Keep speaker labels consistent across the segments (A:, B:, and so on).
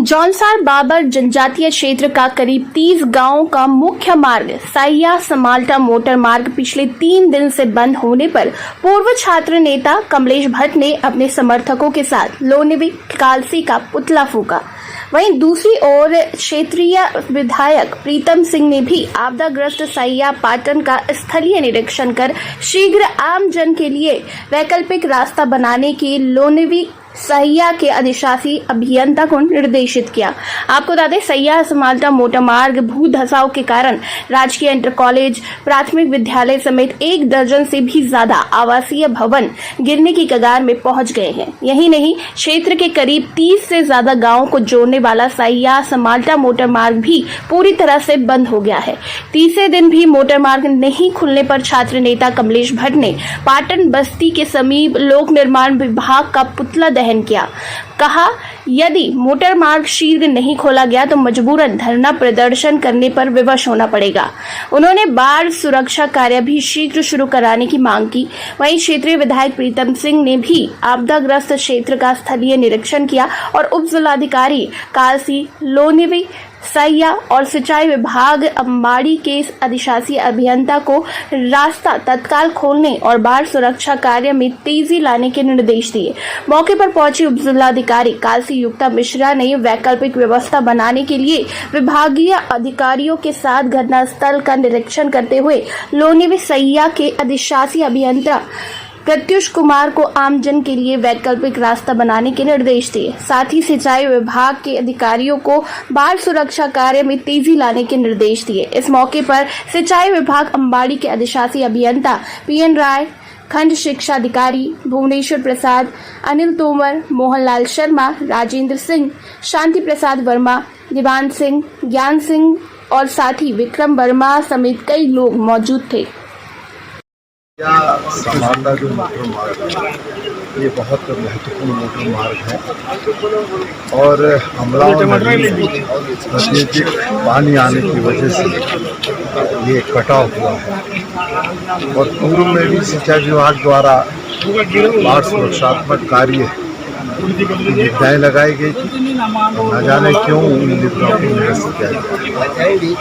A: जौनसार बाबर जनजातीय क्षेत्र का करीब 30 गांवों का मुख्य मार्ग सैया समाल्टा मोटर मार्ग पिछले 3 दिन से बंद होने पर पूर्व छात्र नेता कमलेश भट्ट ने अपने समर्थकों के साथ लोनिवि कालसी का पुतला फूंका। वहीं दूसरी ओर क्षेत्रीय विधायक प्रीतम सिंह ने भी आपदाग्रस्त सैया पाटन का स्थलीय निरीक्षण कर शीघ्र आम जन के लिए वैकल्पिक रास्ता बनाने के लोनिवि सैया के अधिशासी अभियंता को निर्देशित किया। आपको बता दें, सैया समाल्टा मोटर मार्ग भू धसाव के कारण राजकीय इंटर कॉलेज, प्राथमिक विद्यालय समेत 1 दर्जन से भी ज्यादा आवासीय भवन गिरने की कगार में पहुंच गए हैं। यही नहीं, क्षेत्र के करीब 30 से ज्यादा गांवों को जोड़ने वाला सैया समाल्टा मोटर मार्ग भी पूरी तरह से बंद हो गया है। तीसरे दिन भी मोटर मार्ग नहीं खुलने पर छात्र नेता कमलेश भट्ट ने पाटन बस्ती के समीप लोक निर्माण विभाग का पुतला दहन किया। कहा, यदि मोटर मार्ग शीघ्र नहीं खोला गया तो मजबूरन धरना प्रदर्शन करने पर विवश होना पड़ेगा। उन्होंने बाढ़ सुरक्षा कार्य भी शीघ्र शुरू कराने की मांग की। वहीं क्षेत्रीय विधायक प्रीतम सिंह ने भी आपदाग्रस्त क्षेत्र का स्थलीय निरीक्षण किया और उप जिलाधिकारी कालसी, लोनिवि सैया और सिंचाई विभाग अम्बाड़ी के अधिशासी अभियंता को रास्ता तत्काल खोलने और बाढ़ सुरक्षा कार्य में तेजी लाने के निर्देश दिए। मौके पर पहुंची उप जिलाधिकारी कालसी युक्ता मिश्रा ने वैकल्पिक व्यवस्था बनाने के लिए विभागीय अधिकारियों के साथ घटनास्थल का निरीक्षण करते हुए लोनिवि सैया के अधिशासी अभियंता प्रत्युष कुमार को आमजन के लिए वैकल्पिक रास्ता बनाने के निर्देश दिए। साथ ही सिंचाई विभाग के अधिकारियों को बाढ़ सुरक्षा कार्य में तेजी लाने के निर्देश दिए। इस मौके पर सिंचाई विभाग अम्बाड़ी के अधिशासी अभियंता PN राय, खंड शिक्षा अधिकारी भुवनेश्वर प्रसाद, अनिल तोमर, मोहनलाल शर्मा, राजेंद्र सिंह, शांति प्रसाद वर्मा, दीवान सिंह, ज्ञान सिंह और साथी विक्रम वर्मा समेत कई लोग मौजूद थे।
B: समाल्टा जो मोटर मार्ग है, ये बहुत महत्वपूर्ण मोटर मार्ग है और अमलाव नदी पानी आने की वजह से ये कटाव हुआ है और पूर्व में भी सिंचाई विभाग द्वारा बाढ़ सुरक्षात्मक कार्य निविदाएँ लगाई गई थी। न जाने क्यों उन निविदाओं को निरस्त किया गया।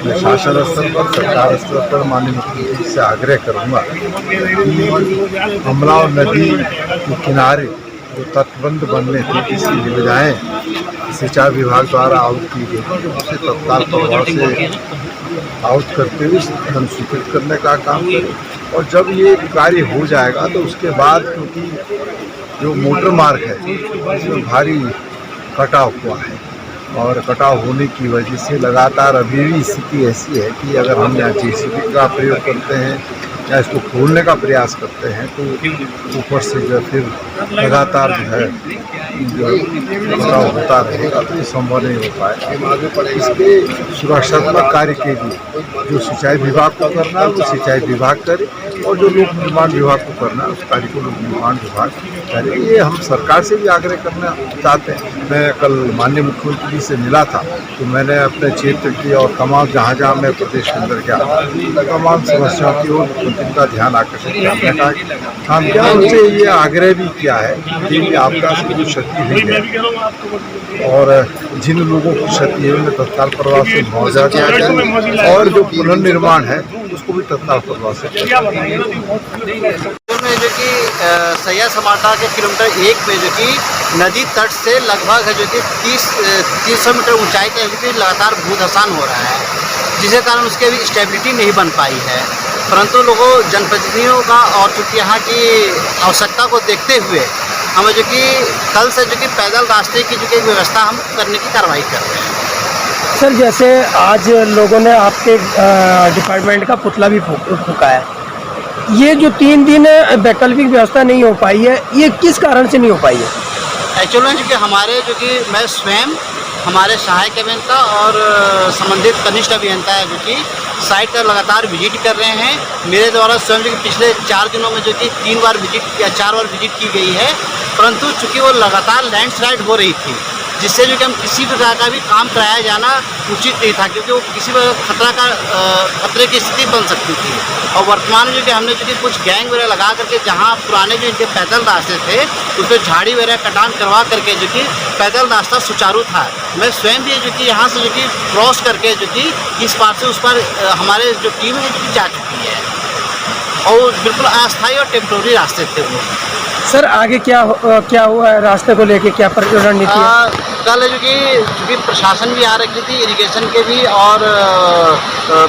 B: मैं शासन स्तर पर, सरकार स्तर पर माननीय मुख्यमंत्री से आग्रह करूँगा कि अमलाव नदी के किनारे जो तटबंध बनने थे, इसकी निविदाएँ सिंचाई विभाग द्वारा आउट की गई, उसे तत्काल प्रभाव से आउट करते हुए धन स्वीकृत करने का काम करें। और जब ये कार्य हो जाएगा तो उसके बाद, क्योंकि जो मोटर मार्ग है इसमें भारी कटाव हुआ है और कटाव होने की वजह से लगातार अभी भी स्थिति ऐसी है कि अगर हम यहाँ JCB का प्रयोग करते हैं या इसको खोलने का प्रयास करते हैं तो ऊपर से जो फिर लगातार जो कटाव होता रहेगा तो ये संभव नहीं हो पाएगा। इसके सुरक्षात्मक कार्य के लिए जो सिंचाई विभाग को करना है वो सिंचाई विभाग करे और जो लोक निर्माण विभाग को करना है उस कार्य को लोक निर्माण विभाग करे। ये हम सरकार से भी आग्रह करना चाहते हैं। मैं कल माननीय मुख्यमंत्री जी से मिला था तो मैंने अपने क्षेत्र की और तमाम जहाँ जहाँ मैं प्रदेश के अंदर गया तमाम समस्याओं की ओर उनका ध्यान आकर्षित किया। मैंने कहा क्या उनसे ये आग्रह भी किया है कि आपदा से जो क्षति हुई है और जिन लोगों की क्षति है उन्हें तत्काल प्रभाव से मुआवजा दिया जाए और जो पुनर्निर्माण है उसको भी तत्काल प्रभाव से किया जाए।
C: जो कि सैया समाल्टा के किलोमीटर 1 में जो कि नदी तट से लगभग है जो कि 300 मीटर ऊंचाई तक जो कि लगातार भूधसान हो रहा है, जिसके कारण उसकी अभी स्टेबिलिटी नहीं बन पाई है। परंतु लोगों जनप्रतिनिधियों का और चूँकि यहाँ की आवश्यकता को देखते हुए हमें जो कि कल से जो कि पैदल रास्ते की जो कि व्यवस्था हम करने की कार्रवाई कर रहे हैं।
D: सर, जैसे आज लोगों ने आपके डिपार्टमेंट का पुतला भी फूंका है, ये जो 3 दिन वैकल्पिक व्यवस्था नहीं हो पाई है, ये किस कारण से नहीं हो पाई है?
C: एक्चुअल में जो कि हमारे जो कि मैं स्वयं, हमारे सहायक अभियंता और संबंधित कनिष्ठ अभियंता है जो कि साइट पर लगातार विजिट कर रहे हैं। मेरे द्वारा स्वयं जो कि पिछले 4 दिनों में जो कि 3 बार विजिट या 4 बार विजिट की गई है, परंतु चूँकि वो लगातार लैंडस्लाइड हो रही थी जिससे जो कि हम किसी प्रकार का भी काम कराया जाना उचित नहीं था, क्योंकि वो किसी खतरे की स्थिति बन सकती थी। और वर्तमान में जो कि हमने जो कि कुछ गैंग वगैरह लगा करके जहाँ पुराने जो इनके पैदल रास्ते थे उसमें झाड़ी वगैरह कटान करवा करके जो कि पैदल रास्ता सुचारू था। मैं स्वयं भी जो कि यहाँ से जो कि क्रॉस करके जो कि इस पार से उस पार हमारे जो टीम है जो कि जा चुकी है, और बिल्कुल अस्थायी और टेम्प्रोरी रास्ते थे वो।
D: सर आगे क्या हुआ है, रास्ते को लेके क्या रणनीति है?
C: कल जो कि प्रशासन भी आ रखी थी, इरिगेशन के भी और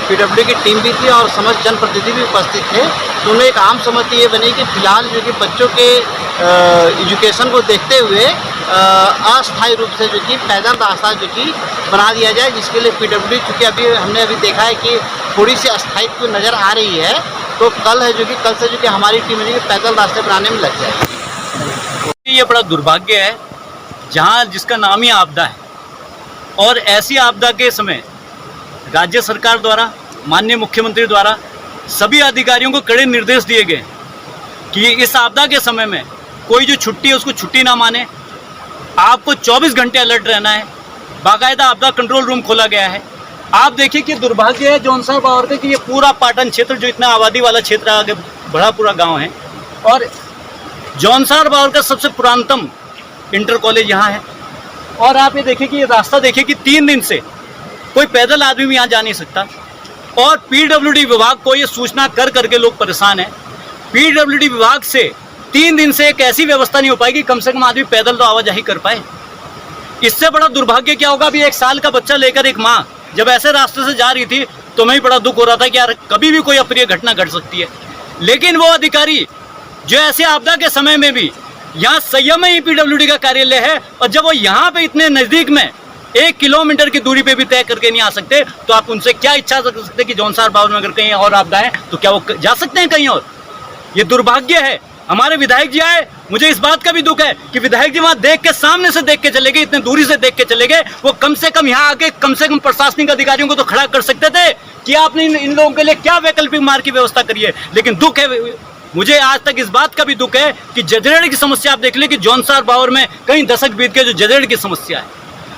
C: पीडब्ल्यू की टीम भी थी और समस्त जनप्रतिनिधि भी उपस्थित थे। तो उन्हें एक आम सहमति ये बनी कि फिलहाल जो कि बच्चों के एजुकेशन को देखते हुए अस्थायी रूप से जो कि पैदल रास्ता जो कि बना दिया जाए, जिसके लिए पीडब्ल्यू, चूँकि हमने अभी देखा है कि थोड़ी सी अस्थायित्व नज़र आ रही है, तो कल से जो कि हमारी टीम जो कि पैदल रास्ते बनाने में लग जाएगी।
E: ये बड़ा दुर्भाग्य है जहाँ जिसका नाम ही आपदा है, और ऐसी आपदा के समय राज्य सरकार द्वारा, माननीय मुख्यमंत्री द्वारा सभी अधिकारियों को कड़े निर्देश दिए गए कि इस आपदा के समय में कोई जो छुट्टी है उसको छुट्टी ना माने, आपको 24 घंटे अलर्ट रहना है। बाकायदा आपदा कंट्रोल रूम खोला गया है। आप देखिए कि दुर्भाग्य है जौनसार बावर का कि ये पूरा पाटन क्षेत्र जो इतना आबादी वाला क्षेत्र आगे बड़ा पूरा गांव है, और जौनसार बावर का सबसे पुरातनतम इंटर कॉलेज यहाँ है। और आप ये देखिए कि ये रास्ता देखिए कि 3 दिन से कोई पैदल आदमी भी यहाँ जा नहीं सकता, और पीडब्ल्यूडी विभाग को ये सूचना कर करके लोग परेशान हैं। पीडब्ल्यूडी विभाग से 3 दिन से एक ऐसी व्यवस्था नहीं हो पाएगी कम से कम आदमी पैदल तो आवाजाही कर पाए। इससे बड़ा दुर्भाग्य क्या होगा, अभी 1 साल का बच्चा लेकर एक माँ जब ऐसे रास्ते से जा रही थी तो मैं बड़ा दुख हो रहा था कि यार कभी भी कोई अप्रिय घटना घट सकती है। लेकिन वो अधिकारी जो ऐसे आपदा के समय में भी यहाँ सैया में ही पीडब्ल्यूडी का कार्यालय है, और जब वो यहाँ पे इतने नज़दीक में 1 किलोमीटर की दूरी पे भी तय करके नहीं आ सकते, तो आप उनसे क्या इच्छा कर सकते कि जौनसार बावर में अगर कहीं और आपदा है तो क्या वो जा सकते हैं कहीं और? ये दुर्भाग्य है। हमारे विधायक जी आए, मुझे इस बात का भी दुख है कि विधायक जी वहाँ देख के, सामने से देख के चले गए, इतने दूरी से देख के चले गए। वो कम से कम यहाँ आके कम से कम प्रशासनिक अधिकारियों को तो खड़ा कर सकते थे कि आपने इन लोगों के लिए क्या वैकल्पिक मार्ग की व्यवस्था करी है। लेकिन दुख है, मुझे आज तक इस बात का भी दुख है कि जजरेड़ की समस्या आप देख ले कि जौनसार बावर में कई दशक बीत के जो जजरेड़ की समस्या है,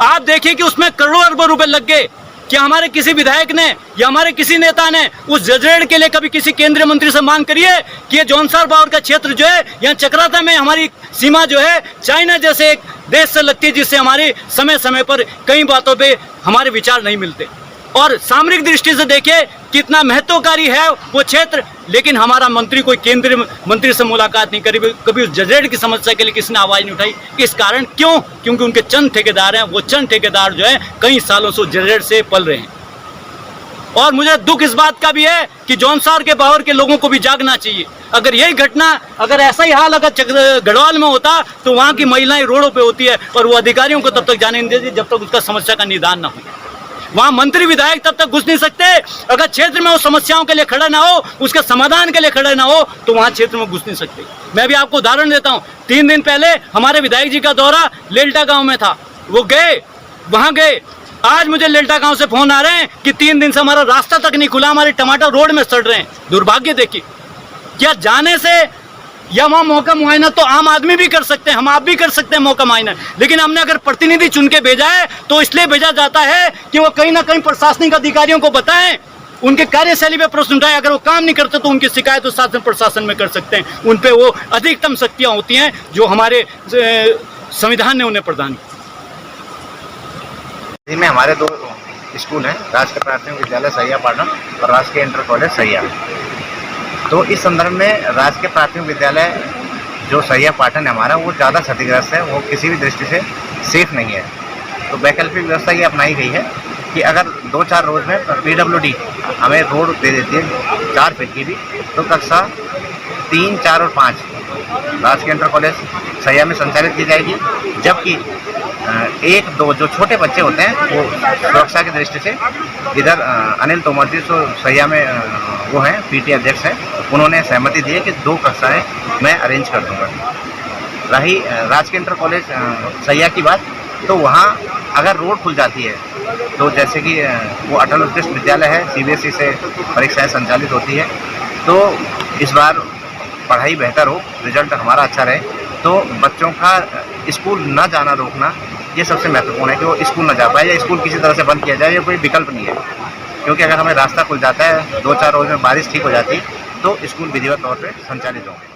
E: आप देखिए कि उसमें करोड़ों अरबों रुपए लग गए। कि हमारे किसी विधायक ने या हमारे किसी नेता ने उस जजरेड़ के लिए कभी किसी केंद्रीय मंत्री से मांग करी है कि ये जौनसार बावर का क्षेत्र जो है, यहाँ चक्राता में हमारी सीमा जो है चाइना जैसे एक देश से लगती है, जिससे हमारे समय समय पर कई बातों पे हमारे विचार नहीं मिलते। और सामरिक दृष्टि से देखिए कितना महत्वकारी है वो क्षेत्र, लेकिन हमारा मंत्री कोई केंद्रीय मंत्री से मुलाकात नहीं करी, कभी उस जजरेड़ की समस्या के लिए किसी ने आवाज़ नहीं उठाई। इस कारण क्यों? क्योंकि उनके चंद ठेकेदार हैं, वो चंद ठेकेदार जो है कई सालों से जजरेड़ से पल रहे हैं। और मुझे दुख इस बात का भी है कि जौनसार के बावर के लोगों को भी जागना चाहिए। अगर यही घटना, अगर ऐसा ही हाल अगर गढ़वाल में होता तो वहाँ की महिलाएं रोडों पे होती है और वो अधिकारियों को तब तक जाने नहीं देती जब तक उसका समस्या का निदान ना हो। वहाँ मंत्री विधायक तब तक घुस नहीं सकते अगर क्षेत्र में वो समस्याओं के लिए खड़ा ना हो, उसके समाधान के लिए खड़ा ना हो, तो वहाँ क्षेत्र में घुस नहीं सकते। मैं भी आपको उदाहरण देता हूँ, 3 दिन पहले हमारे विधायक जी का दौरा लेल्टा गाँव में था, वो गए, वहाँ गए। आज मुझे लेल्टा गांव से फोन आ रहे हैं कि 3 दिन से हमारा रास्ता तक नहीं खुला, हमारे टमाटर रोड में सड़ रहे हैं। दुर्भाग्य देखिए, क्या जाने से या वहाँ मौका मुआयना तो आम आदमी भी कर सकते हैं, हम आप भी कर सकते हैं मौका मुआयना, लेकिन हमने अगर प्रतिनिधि चुन के भेजा है तो इसलिए भेजा जाता है कि वो कहीं ना कहीं प्रशासनिक अधिकारियों को बताएं, उनके कार्यशैली पे प्रश्न उठाएं। अगर वो काम नहीं करते तो उनकी शिकायत उस शासन प्रशासन में कर सकते हैं, उन पर वो अधिकतम शक्तियाँ होती हैं जो हमारे संविधान ने उन्हें प्रदान की।
F: में हमारे 2 स्कूल हैं, राजकीय प्राथमिक विद्यालय सैया पाटन और राजकीय इंटर कॉलेज सैया। तो इस संदर्भ में राजकीय प्राथमिक विद्यालय जो सैया पाटन है हमारा, वो ज़्यादा क्षतिग्रस्त है, वो किसी भी दृष्टि से सेफ नहीं है। तो वैकल्पिक व्यवस्था ये अपनाई गई है कि अगर 2-4 रोज में पीडब्ल्यूडी हमें रोड दे देती है 4 फीट की भी, तो कक्षा 3, 4 और 5 राजकीय इंटर कॉलेज सैया में संचालित की जाएगी। जबकि 1-2 जो छोटे बच्चे होते हैं वो सुरक्षा की दृष्टि से इधर अनिल तोमर जी जो सैया में वो हैं पीटी अध्यक्ष हैं, उन्होंने सहमति दी है कि 2 कक्षाएं मैं अरेंज कर दूंगा। रही राजकीय इंटर कॉलेज सैया की बात, तो वहाँ अगर रोड खुल जाती है तो जैसे कि वो अटल उत्कृष्ट विद्यालय है, सीबीएसई से परीक्षाएं संचालित होती है, तो इस बार पढ़ाई बेहतर हो, रिजल्ट हमारा अच्छा रहे, तो बच्चों का स्कूल न जाना रोकना ये सबसे महत्वपूर्ण है कि वो स्कूल न जा पाए या स्कूल किसी तरह से बंद किया जाए, ये कोई विकल्प नहीं है। क्योंकि अगर हमें रास्ता खुल जाता है, 2-4 रोज में बारिश ठीक हो जाती, तो स्कूल विधिवत तौर पर संचालित होंगे।